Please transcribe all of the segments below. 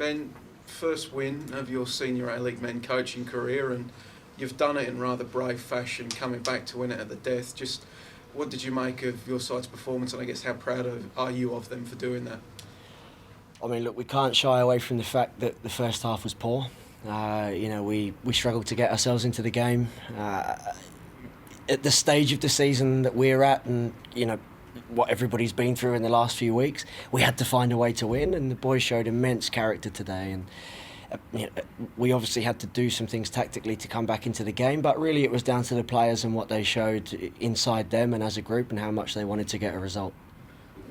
Ben, first win of your senior A-League men coaching career, and you've done it in rather brave fashion, coming back to win it at the death. Just what did you make of your side's performance, and I guess how proud are you of them for doing that? I mean, look, we can't shy away from the fact that the first half was poor. We struggled to get ourselves into the game. At the stage of the season that we're at, and what everybody's been through in the last few weeks, we had to find a way to win, and the boys showed immense character today. And we obviously had to do some things tactically to come back into the game, but really it was down to the players and what they showed inside them and as a group, and how much they wanted to get a result.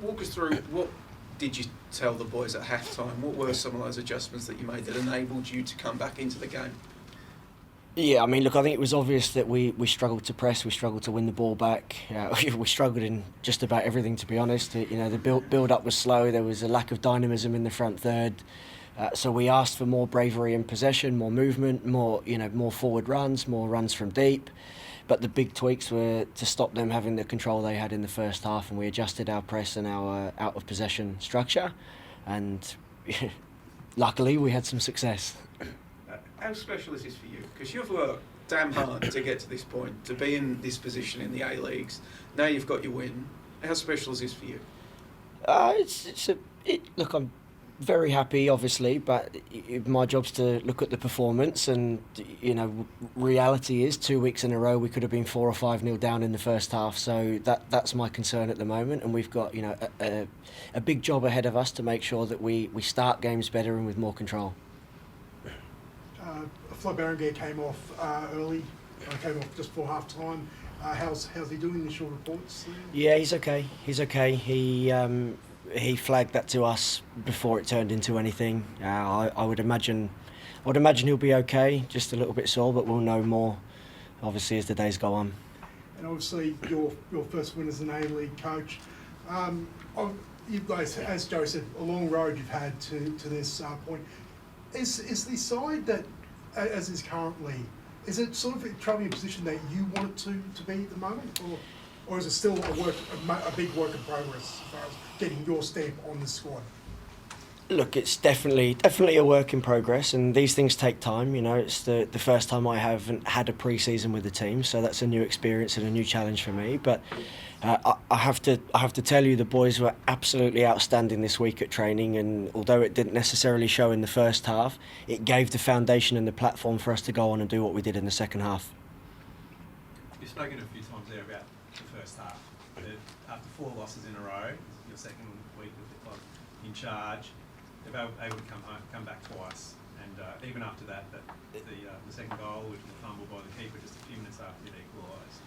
Walk us through, what did you tell the boys at half-time? What were some of those adjustments that you made that enabled you to come back into the game? Yeah, I mean, look, I think it was obvious that we struggled to press, we struggled to win the ball back. We struggled in just about everything, to be honest. The build-up was slow, there was a lack of dynamism in the front third. So we asked for more bravery in possession, more movement, more forward runs, more runs from deep. But the big tweaks were to stop them having the control they had in the first half, and we adjusted our press and our out-of-possession structure. And luckily, we had some success. How special is this for you? Because you've worked damn hard to get to this point, to be in this position in the A-Leagues. Now you've got your win. How special is this for you? Look, I'm very happy, obviously, but my job's to look at the performance, and reality is 2 weeks in a row we could have been 4 or 5-0 down in the first half. So that's my concern at the moment, and we've got a big job ahead of us to make sure that we start games better and with more control. Flo Barang came off early, came off just before half time. How's he doing? Initial reports? Yeah, he's okay. He flagged that to us before it turned into anything. I would imagine he'll be okay. Just a little bit sore, but we'll know more, obviously, as the days go on. And obviously, your first win as an A-League coach. You guys, as Joe said, a long road you've had to this point. Is the side that, as is currently, is it sort of a troubling position that you want it to be at the moment, or is it still a big work in progress as far as getting your stamp on the squad? Look, it's definitely a work in progress, and these things take time. It's the first time I haven't had a pre-season with the team, so that's a new experience and a new challenge for me. But I have to tell you, the boys were absolutely outstanding this week at training, and although it didn't necessarily show in the first half, it gave the foundation and the platform for us to go on and do what we did in the second half. You've spoken a few times there about the first half. After 4 losses in a row, your second week with the club in charge, they've able to come back twice, and even after that, the second goal, which was a fumble by the keeper just a few minutes after it equalised.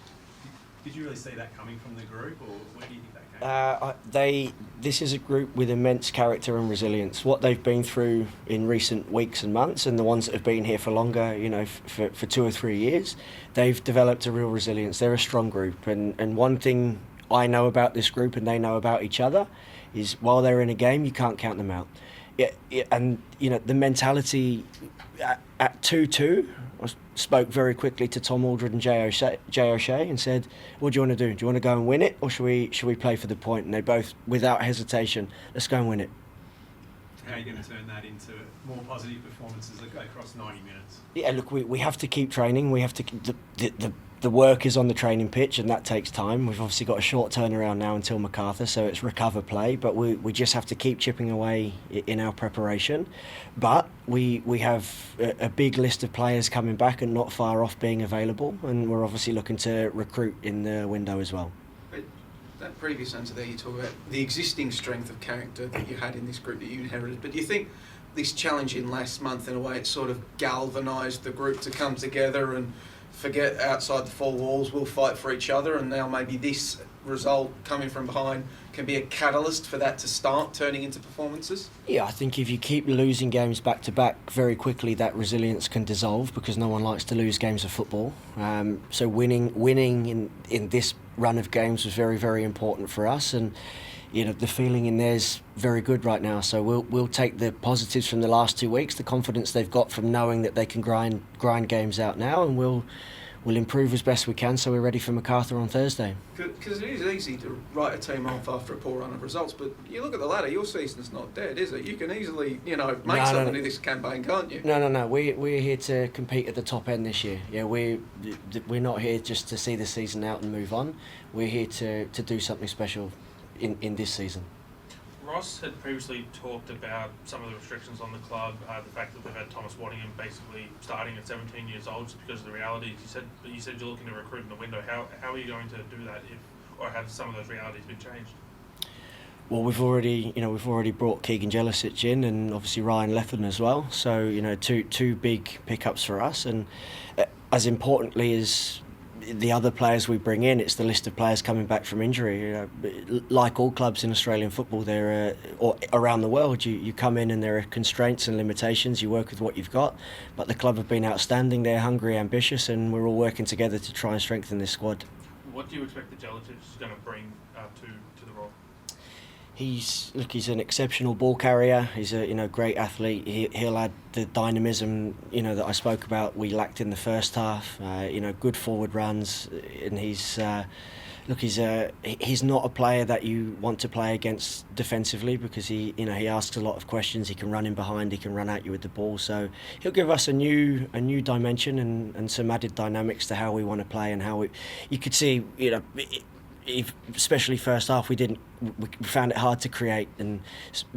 Did you really see that coming from the group, or where do you think that came from? This is a group with immense character and resilience. What they've been through in recent weeks and months, and the ones that have been here for longer, for 2 or 3 years, they've developed a real resilience. They're a strong group, and one thing I know about this group and they know about each other is while they're in a game, you can't count them out. And the mentality at 2-2, I spoke very quickly to Tom Aldred and Jay O'Shea and said, what do you want to do? Do you want to go and win it, or should we play for the point? And they both, without hesitation, let's go and win it. How are you going to turn that into more positive performances that go across 90 minutes? Yeah, look, we have to keep training. We have to keep the work is on the training pitch, and that takes time. We've obviously got a short turnaround now until MacArthur, so it's recover play, but we just have to keep chipping away in our preparation. But we have a big list of players coming back and not far off being available, and we're obviously looking to recruit in the window as well. But that previous answer there, you talk about the existing strength of character that you had in this group that you inherited, but do you think this challenge in last month, in a way, it sort of galvanised the group to come together and forget outside the 4 walls, we'll fight for each other, and now maybe this result coming from behind can be a catalyst for that to start turning into performances? Yeah, I think if you keep losing games back to back, very quickly that resilience can dissolve, because no one likes to lose games of football. So winning in this run of games was very, very important for us, and the feeling in there's very good right now. So we'll take the positives from the last 2 weeks, the confidence they've got from knowing that they can grind games out now, and we'll we'll improve as best we can so we're ready for Macarthur on Thursday. Because it is easy to write a team off after a poor run of results, but you look at the ladder, your season's not dead, is it? You can easily, make something of this campaign, can't you? No. We're here to compete at the top end this year. Yeah, we're not here just to see the season out and move on. We're here to do something special in this season. Ross had previously talked about some of the restrictions on the club, the fact that we've had Thomas Waddingham basically starting at 17 years old just because of the realities. You said you're looking to recruit in the window. How are you going to do that, or have some of those realities been changed? Well, we've already brought Keegan Jelicic in, and obviously Ryan Lethen as well. So two big pickups for us, and as importantly as the other players we bring in, it's the list of players coming back from injury. Like all clubs in Australian football, or around the world, you come in and there are constraints and limitations. You work with what you've got, but the club have been outstanding. They're hungry, ambitious, and we're all working together to try and strengthen this squad. What do you expect the Jelicic is going to bring to the role? He's an exceptional ball carrier. He's a great athlete. He'll add the dynamism that I spoke about we lacked in the first half. Good forward runs, and he's not a player that you want to play against defensively because he asks a lot of questions. He can run in behind. He can run at you with the ball. So he'll give us a new dimension and some added dynamics to how we want to play and how you could see especially first half, we found it hard to create, and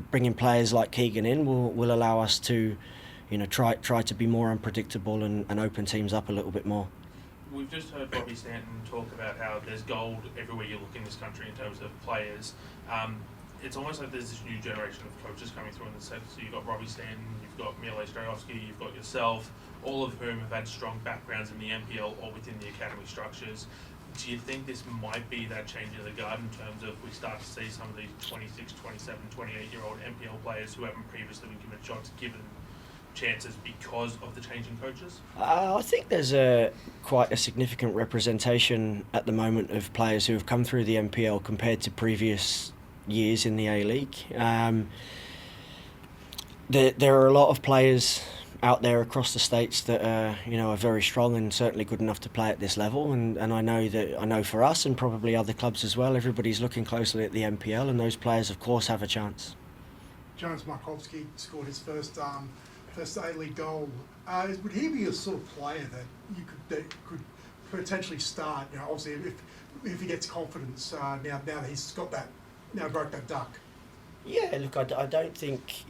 bringing players like Keegan in will allow us to, try to be more unpredictable and open teams up a little bit more. We've just heard Robbie Stanton talk about how there's gold everywhere you look in this country in terms of players. It's almost like there's this new generation of coaches coming through in the sense. So you've got Robbie Stanton, you've got Mile Strajovski, you've got yourself, all of whom have had strong backgrounds in the NPL or within the academy structures. Do you think this might be that change in the guard in terms of we start to see some of these 26, 27, 28-year-old NPL players who haven't previously been given shots given chances because of the change in coaches? I think there's quite a significant representation at the moment of players who have come through the NPL compared to previous years in the A-League. There are a lot of players out there across the states that are very strong and certainly good enough to play at this level, and I know for us and probably other clubs as well, everybody's looking closely at the NPL, and those players of course have a chance. Jonas Makovski scored his first A-League goal. Would he be a sort of player that could potentially start? Obviously if he gets confidence now that he's got that, broke that duck. Yeah, look, I don't think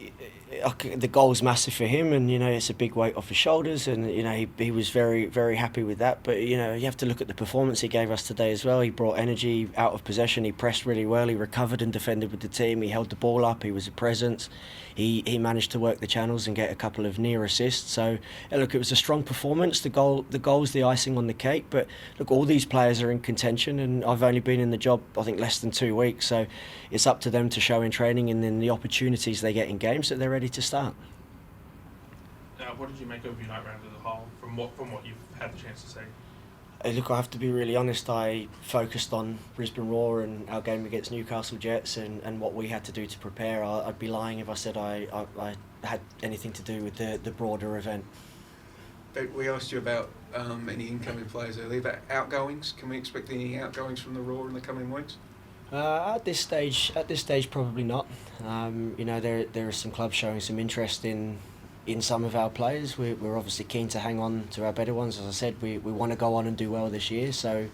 the goal's massive for him, and it's a big weight off his shoulders, and he was very, very happy with that. But you have to look at the performance he gave us today as well. He brought energy out of possession. He pressed really well. He recovered and defended with the team. He held the ball up. He was a presence. He managed to work the channels and get a couple of near assists. So look, it was a strong performance. The goal's the icing on the cake. But look, all these players are in contention, and I've only been in the job I think less than 2 weeks. So it's up to them to show in training and then the opportunities they get in games that they're ready to start. What did you make of Unite round as a whole from what you've had the chance to see? Look, I have to be really honest, I focused on Brisbane Roar and our game against Newcastle Jets and what we had to do to prepare. I'd be lying if I said I had anything to do with the broader event. We asked you about any incoming players earlier, about outgoings. Can we expect any outgoings from the Roar in the coming weeks? At this stage, probably not. There are some clubs showing some interest in some of our players. We're obviously keen to hang on to our better ones. As I said, we want to go on and do well this year. So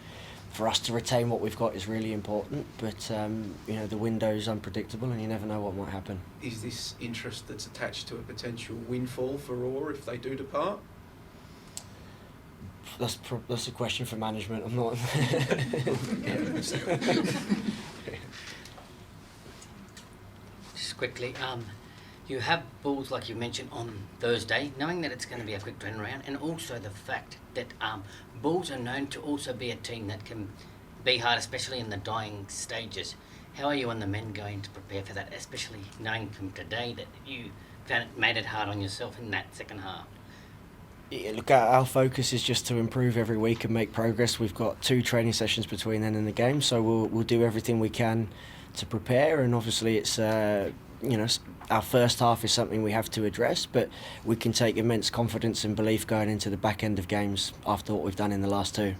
for us to retain what we've got is really important. But the window's unpredictable, and you never know what might happen. Is this interest that's attached to a potential windfall for Roar if they do depart? That's a question for management. I'm not. Just quickly, you have Bulls, like you mentioned, on Thursday, knowing that it's going to be a quick turnaround, and also the fact that Bulls are known to also be a team that can be hard, especially in the dying stages. How are you and the men going to prepare for that, especially knowing from today that you made it hard on yourself in that second half? Yeah, look, our focus is just to improve every week and make progress. We've got 2 training sessions between then and the game, so we'll do everything we can to prepare. And obviously, it's our first half is something we have to address, but we can take immense confidence and belief going into the back end of games after what we've done in the last two.